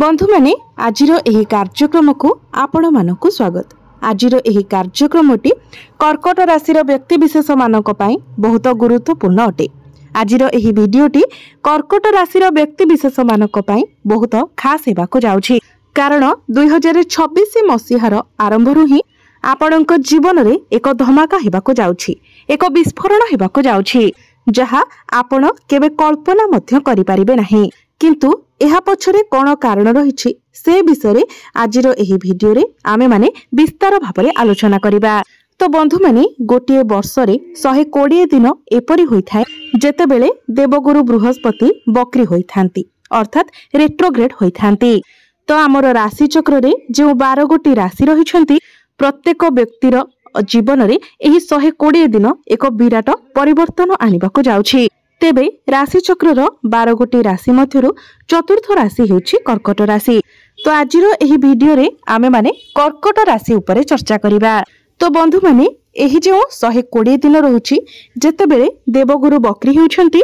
बंधु माने आजिर एही कार्यक्रम को आपण मानकु स्वागत। आजिर एही कार्यक्रमटी कर्कट राशिर व्यक्ति विशेष मानक पई बहुत गुरुत्वपूर्ण अटे। आजिर एही भिडियोटी कर्कट राशिर व्यक्ति विशेष मानक पई बहुत खास हेबाको जाउछि, कारण 2026 मसीहार आरंभरु ही आपणक जीवन रे एक धमाका हेबाको जाउछि, एक विस्फोरण हेबाको जाउछि जहा आपण केबे कल्पना मध्य करि परिबे नाही। किंतु एहा पछरे कोन कारण रहिछि से विषय आजिर एही भिडियो रे आमे माने विस्तार भाबरे आलोचना करिबा। तो बंधु माने गोटे वर्ष रे 120 दिन एपरि होइथाय जेतेबेले देवगुरु बृहस्पति बक्री होइथांती, अर्थात रेट्रोग्रेड होइथांती। तो आमर राशि चक्र रे जो 12 गोटी राशि रहिछंती प्रत्येक व्यक्तिर जीवन रे एही 120 दिन एक विराट परिवर्तन आनिबाको जाउछि। तेबे राशि चक्रर 12 गोटी राशि मध्यरु चतुर्थ राशि हेउछि कर्कट राशि। तो आजिर एही भिडियो रे आमे माने कर्कट राशि उपरे चर्चा करिबा। तो बंधु माने एही जो 120 दिन रहुछि जेतेबेले देवगुरु बक्री हेउछंती,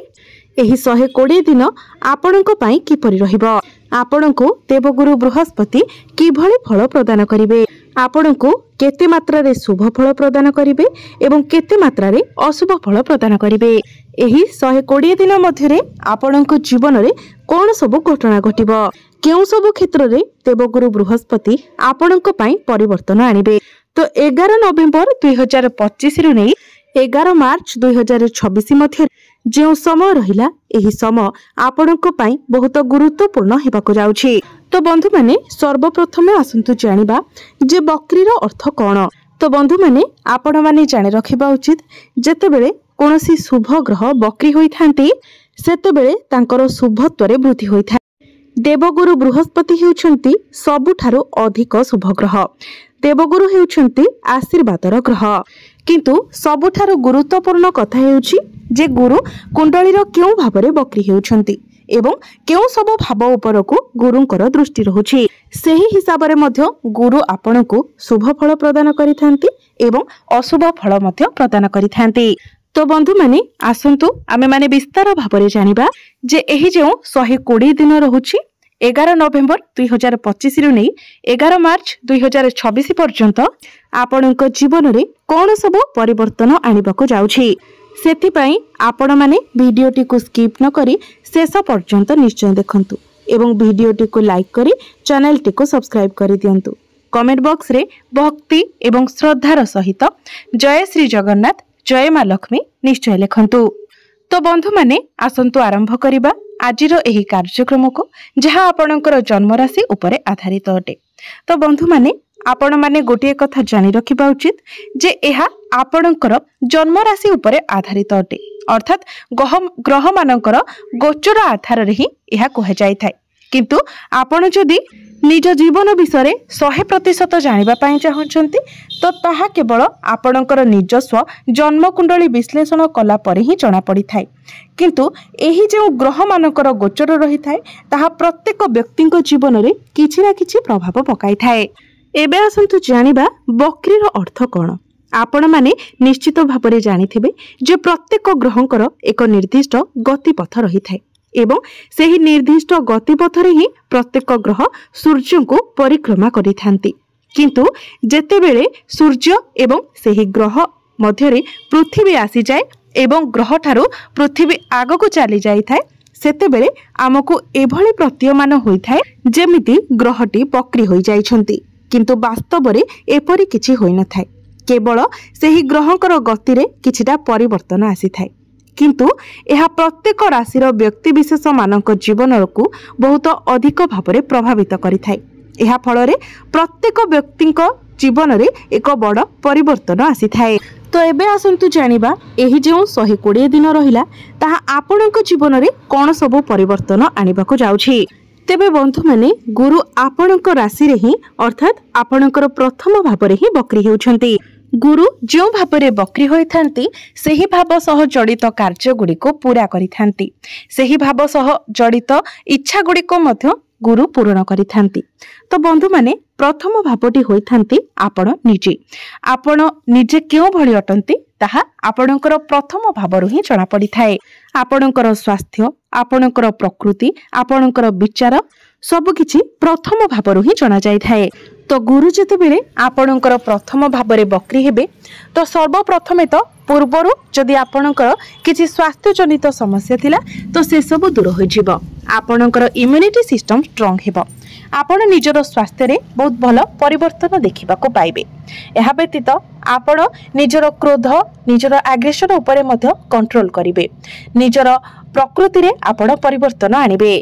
एही 120 दिन आपणको पई किपरि रहिबो, आपणको देवगुरु बृहस्पति किभଳି फल प्रदान करिवे, आपणको केते मात्रा रे शुभ फल प्रदान करिवे एवं केते मात्रा रे अशुभ फल प्रदान करिवे। एही 120 दिन मध्यरे आपणको जीवन रे कोन सब घटना घटिबो, केउ सब क्षेत्र रे देवगुरु बृहस्पति आपणको पई परिवर्तन आनिबे। तो 11 नवेम्बर 2025 रु नै 11 मार्च 2026 मध्य जो समय रहिला, एही समय आपणको पई बहुत गुरुत्वपूर्ण हेबाको जाउछि। तो बंधु माने सर्वप्रथम आसंतु जानिबा जे बक्रीर अर्थ कोन। तो बंधु माने आपण माने जानि रखिबा उचित जेतेबेले कोनोसी शुभ ग्रह बक्री होइथांती सेतेबेले तांकर शुभत्व रे वृद्धि होइथा। देवगुरु बृहस्पति हेउछंती सबुठारु अधिक शुभ ग्रह। देवगुरु हेउछंती आशीर्वादर ग्रह, किंतु सबुठारु गुरुत्वपूर्ण कथा हेउछि जे गुरु कुंडलीर केउ भाबरे बक्री हेउछंती एवं केउ सब भाव उपरकू गुरुंकर दृष्टि रहुछि। सेही हिसाब रे मध्य गुरु आपणको शुभ फल प्रदान करिथांती एवं अशुभ फल मध्य प्रदान करिथांती। तो बंधु माने आसंतु आमे माने विस्तार भाबरे जानिबा जे एही जो 120 दिन रहुछि 11 नवेम्बर 2025 रु नै 11 मार्च 2026 पर्यंत आपणक जीवन रे कोन सब परिवर्तन आनिबाको जाउछि। सेथिपाई आपण माने भिडियोटी को स्किप न करी शेष पर्यंत निश्चय देखंतु एवं भिडियोटी को लाइक करी चैनलटी को सब्सक्राइब करी दियंतु। कमेंट बॉक्स रे भक्ति एवं श्रद्धार सहित जय श्री जगन्नाथ, जय मां लक्ष्मी निश्चय लिखंतु। तो बंधु माने आसंतु आरंभ करिबा आजिर एही कार्यक्रम को जहां आपणकर जन्म राशि उपरे आधारित अटे। तो बंधु माने आपण माने गोटे कथा जानि रखिबा उचित जे एहा आपणकर जन्म राशि उपरे आधारित अटे, अर्थात ग्रह मानकर गोचर आधार रे ही एहा कह जाय थाय। किंतु आपण जदि निज जीवन विषय 100% जानिबा पई चाहछंती तो ताहा केवल आपणकर निजस्व जन्म कुंडली विश्लेषण कला परे ही जणा पड़ी थाय। किंतु एही जो ग्रह मानकर गोचर रही थाय ताहा प्रत्येक व्यक्तिक जीवन रे किछि ना किछि प्रभाव पकाई थाय। एबे आसंतु जानिबा बक्रीर अर्थ कोन। आपण माने निश्चित भाबरे जानिथिबे जे प्रत्येक ग्रहंकर एक निर्दिष्ट गतिपथ रही थाय एवं सेही निर्दिष्ट गतिपथ रे ही प्रत्येक ग्रह सूर्य को परिक्रमा करिथांती। किंतु जेतेबेले सूर्य एवं सेही ग्रह मध्यरे पृथ्वी आसी जाए एवं ग्रह ठारू पृथ्वी आगको चली जाई थाए सेतेबेले आमको एभली प्रतीयमान होई थाए जेमिति ग्रहटी बक्री होई जाइछंती, किंतु वास्तव रे एपरि किछि होई न थाए। केवल सेही ग्रहंकर गति रे किछिटा परिवर्तन आसी थाए, किंतु यह प्रत्येक राशिर व्यक्ति विशेष मानक जीवन को बहुत अधिक भावरे प्रभावित करिथाय। यह फल रे प्रत्येक व्यक्तिक जीवन रे एक बड़ परिवर्तन आसी थाए। तो एबे आसंतु जानिबा एही जो 120 दिन रहिला ताहा आपणक जीवन रे कोन सब परिवर्तन आनिबाको जाउछि। तेबे बंधु माने गुरु आपणक राशि रे ही अर्थात आपणकर प्रथम भाव रे ही बक्री हेउछंती। गुरु जो भाव में बक्री होइथांती सेही भाव सह जड़ित कार्य गुड़ी को पूरा करिथांती, सेही भाव सह जड़ित इच्छा गुड़ी को मध्य गुरु पूर्ण करिथांती। तो बंधु माने प्रथम भावटी होइथांती आपण निजे केउ भली अटंती ताहा आपणकर प्रथम भावरु ही जणा पड़ी थाए। आपणकर स्वास्थ्य, आपणकर प्रकृति आपणकर विचार सबकिछि प्रथम भावरु ही जना जाय थाए। तो गुरु जेतेबेले आपणकर प्रथम भावरे बक्री हेबे तो सर्वप्रथमे तो पूर्वरु जदि आपणकर किछि स्वास्थ्य जनित समस्या थिला तो से सब दूर हो जिवो। आपणकर इम्यूनिटी सिस्टम स्ट्रांग हेबो। आपण निजर स्वास्थ्य रे बहुत भलो परिवर्तन देखिबा को पाइबे। एहा व्यतीत आपण निजर क्रोध निजर एग्रेशन उपरे मध्य कंट्रोल करिवे। निजर प्रकृति रे आपण परिवर्तन आनिबे।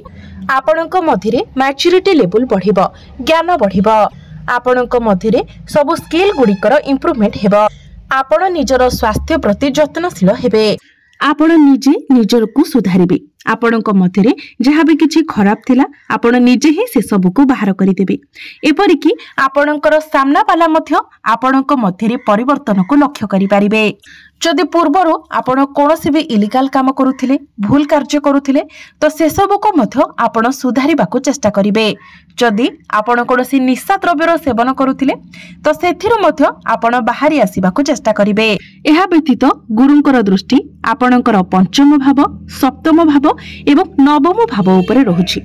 आपणक मध्यरे मैच्योरिटी लेवल बढ़िबो, ज्ञान बढ़िबो। आपणक मध्यरे सब स्किल गुडिकर इंप्रूवमेंट हेबो। आपण निजर स्वास्थ्य प्रति यत्नशील हेबे। आपण निजे निजर को सुधारिबे। आपणक मध्यरे जहाँ भी किछि खराब थिला आपण निजे ही से सब को बाहर करि देबे। एपरि कि आपणकर सामना पाला मध्य आपणक मध्यरे परिवर्तन को लक्ष्य करि पारिबे। जदि पूर्वरु आपण कोनोसी भी इलीगल काम करुथिले भूल कार्य करुथिले तो से सब को मध्य आपण सुधारिबा को चेष्टा करिवे। जदि आपण कोनोसी निशा द्रव्यर सेवन करुथिले तो सेथिरु मध्य आपण बाहरी आसीबा को चेष्टा करिवे। एहा व्यतीत गुरुंकर दृष्टि आपणकर पंचम भाव सप्तम भाव एवं नवम भाव उपरे रहुछि।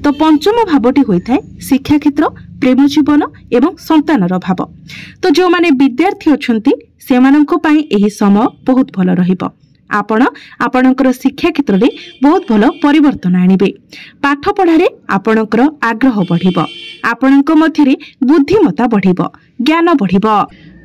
तो पंचम भावटी होइथाय शिक्षा क्षेत्र प्रेम जीवन एवं संतानर भाव। तो जो माने विद्यार्थी अछंती सेमानंको पई एही समय बहुत भलो रहिबो। आपण आपणकर शिक्षा क्षेत्र रे बहुत भलो परिवर्तन आनिबे। पाठ पढ़ारे आपणकर आग्रह बढ़िबो। आपणक मध्यरे बुद्धिमत्ता बढ़िबो, ज्ञान बढ़िबो।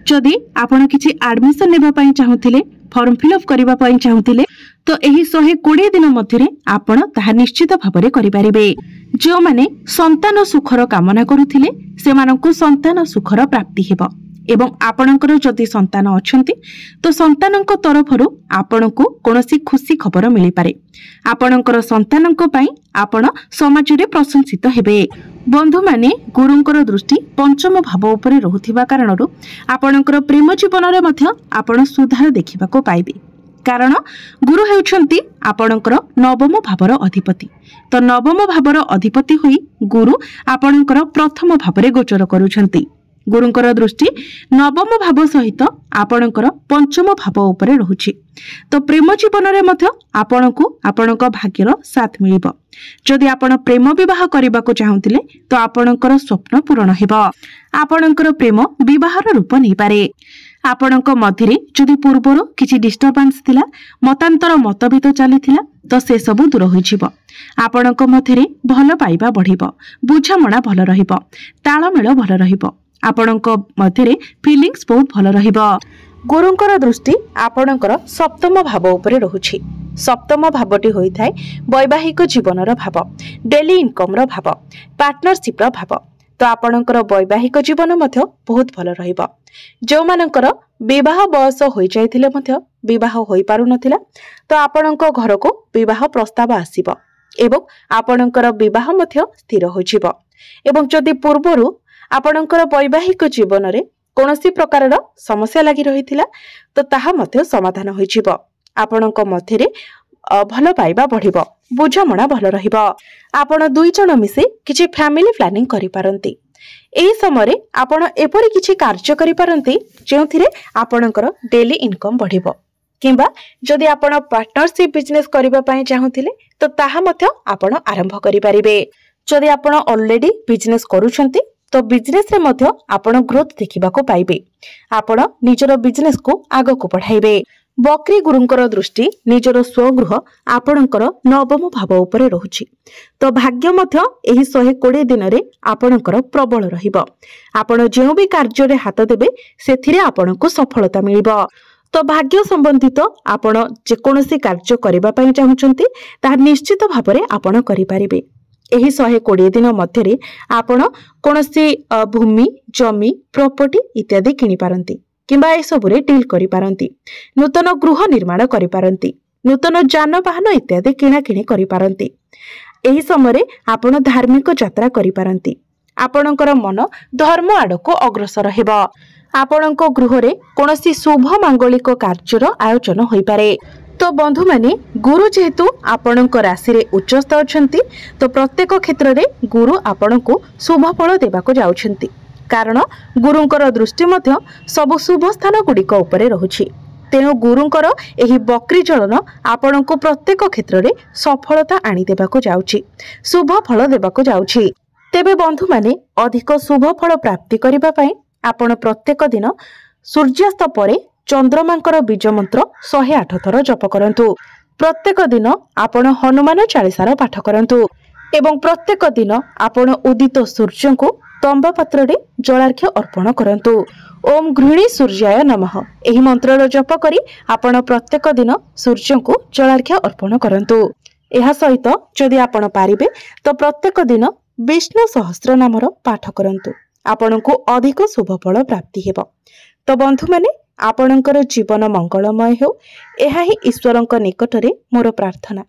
जदि आपण किछि एडमिशन नेबा पई चाहुथिले फॉर्म फिलअप करबा पई चाहुथिले तो एही 120 दिन मध्यरे आपण ताहा निश्चित भाबरे करि पारिबे। जो माने संतान सुखर कामना करुथिले सेमानंकु संतान सुखर प्राप्ति हेबो। एवं आपणकर जदि संतान अछंती तो संतानक तरफरु आपणकु कोनोसी खुशी खबर मिली पारे। आपणकर संतानक पई आपण समाज रे प्रशंसित हेबे। बंधु माने गुरुंकर दृष्टि पंचम भाव उपरे रहुथिबा कारणरु आपणकर प्रेम जीवन रे मध्य आपण सुधार देखिबा को पाइबे। कारण गुरु हेउछंती आपणकर नवम भावर अधिपति। तो नवम भावर अधिपति होई गुरु आपणकर प्रथम भावरे गोचर करूछंती। गुरुंकर दृष्टि नवम भाव सहित आपणकर पंचम भाव उपरे रहुछि। तो प्रेम जीवन रे मध्य आपणकु आपणक भाग्यर साथ मिलिबो। जदि आपण प्रेम विवाह करबा को चाहुतिले तो आपणकर स्वप्न पूर्ण हेबो। आपणकर प्रेम विवाहर रूप नै पारे। आपणक मध्यरे जदि पूर्वरो किछि डिस्टर्बेंस थिला मतांतर मतभेद चलीथिला तो से सब दूर होइछिबो। आपणक मध्यरे भल पाइबा बढ़िबो, बुझामणा भल रहिबो, ताळमेळ भल रहिबो। आपणक मध्यरे फीलिंग्स बहुत भल रहिबो। गुरुंकर दृष्टि आपणकर सप्तम भाव उपरे रहुछि। सप्तम भावटी होइथाय वैवाहिक जीवनर भाव, डेली इनकम रो भाव, पार्टनरशिप रो भाव। तो आपणकर वैवाहिक जीवन मध्य बहुत भल रहिबो। जो मानकर विवाह बयस होई जायथिले मध्य विवाह होई पारु नथिला तो आपणक घर को विवाह प्रस्ताव आसीबो एवं आपणकर विवाह मध्य स्थिर होइछिबो। एवं जदि पूर्वरु आपणकर वैवाहिक जीवन रे कोनोसी प्रकारर समस्या लागि रहिथिला तो ताहा मध्य समाधान होइछिबो। आपणक मध्यरे भल पाइबा बढ़िबो, बुझामणा भल रहिबो। आपण दुई जण मिसे किछि फैमिली प्लानिंग करि पारंती। एही समय आपण एपरि किछि कार्य करि पारंती जेउथिरे आपणकर डेली इनकम बढ़िबो। किंबा जदि आपण पार्टनरशिप बिजनेस करिबा पई चाहुथिले तो ताहा मध्य आपण आरंभ करि पारिबे। जदि आपण ऑलरेडी बिजनेस करूछंती तो बिजनेस रे मध्य आपण ग्रोथ देखिबा को पाइबे। आपण निजर बिजनेस को आगो को बढ़ाइबे। बकरी गुरुंकर दृष्टि निजर स्वगृह आपणकर नवम भाव उपरे रहुछि। तो भाग्य मध्य एही 120 दिन रे आपणकर प्रबल रहिबो। आपण जेउ भी कार्य रे हाथ देबे सेथिरे आपणको सफलता मिलिबो। तो भाग्य संबंधित आपण जे कोनोसी कार्य करिबा पई चाहुचंती ता निश्चित भाबरे आपण करि पारिबे। एही 120 दिन मध्यरे आपण कोनोसी भूमि जमी प्रॉपर्टी इत्यादि किनि पारंती किंबा ए सबुरे डील करि पारंती। नूतन गृह निर्माण करि पारंती, नूतन जानवाहन इत्यादि किणा किणी करि पारंती। एही समय आपण धार्मिक यात्रा करि पारंती। आपणकर मन धर्म आडको अग्रसर हेबो। आपणक गृह रे कोनोसी शुभ मांगलिक कार्यर आयोजन होई पारे। तो बंधु माने गुरु जेहेतु आपणक राशि रे उच्चस्थ अछंती तो प्रत्येक क्षेत्र रे गुरु आपणको शुभ फल देबाको जाउछंती। कारण गुरुंकर दृष्टि मध्य सब शुभ स्थान गुड़िक उपरे रहुछि। तेणु गुरुंकर एही बकरी चलन आपणको प्रत्येक क्षेत्र में सफलता आनी देबाको जाउछि, शुभ फल देबाको जाउछि। तेबे बंधु माने अधिक शुभ फल प्राप्ति करिबा पई आपण प्रत्येक दिन सूर्यास्त परे चंद्रमांकर बीज मंत्र 108 थर जप करंतु। प्रत्येक दिन आपण हनुमान चालीसार पाठ करंतु एवं प्रत्येक दिन आपण उदित सूर्य को तंबा पात्र रे जलार्घ्य अर्पण करंतु। ओम गृहिणी सूर्याय नमः एही मंत्र जप करी आपण प्रत्येक दिन सूर्य को जलार्घ्य अर्पण करंतु। एहा सहित जदि आपण पारिबे तो प्रत्येक दिन विष्णु सहस्त्र नामर पाठ करंतु, आपणको अधिक शुभ फल प्राप्ति हेबो। तो बंधु माने आपणकर जीवन मंगलमय हो, एहा ही ईश्वरंक निकटरे मोर प्रार्थना।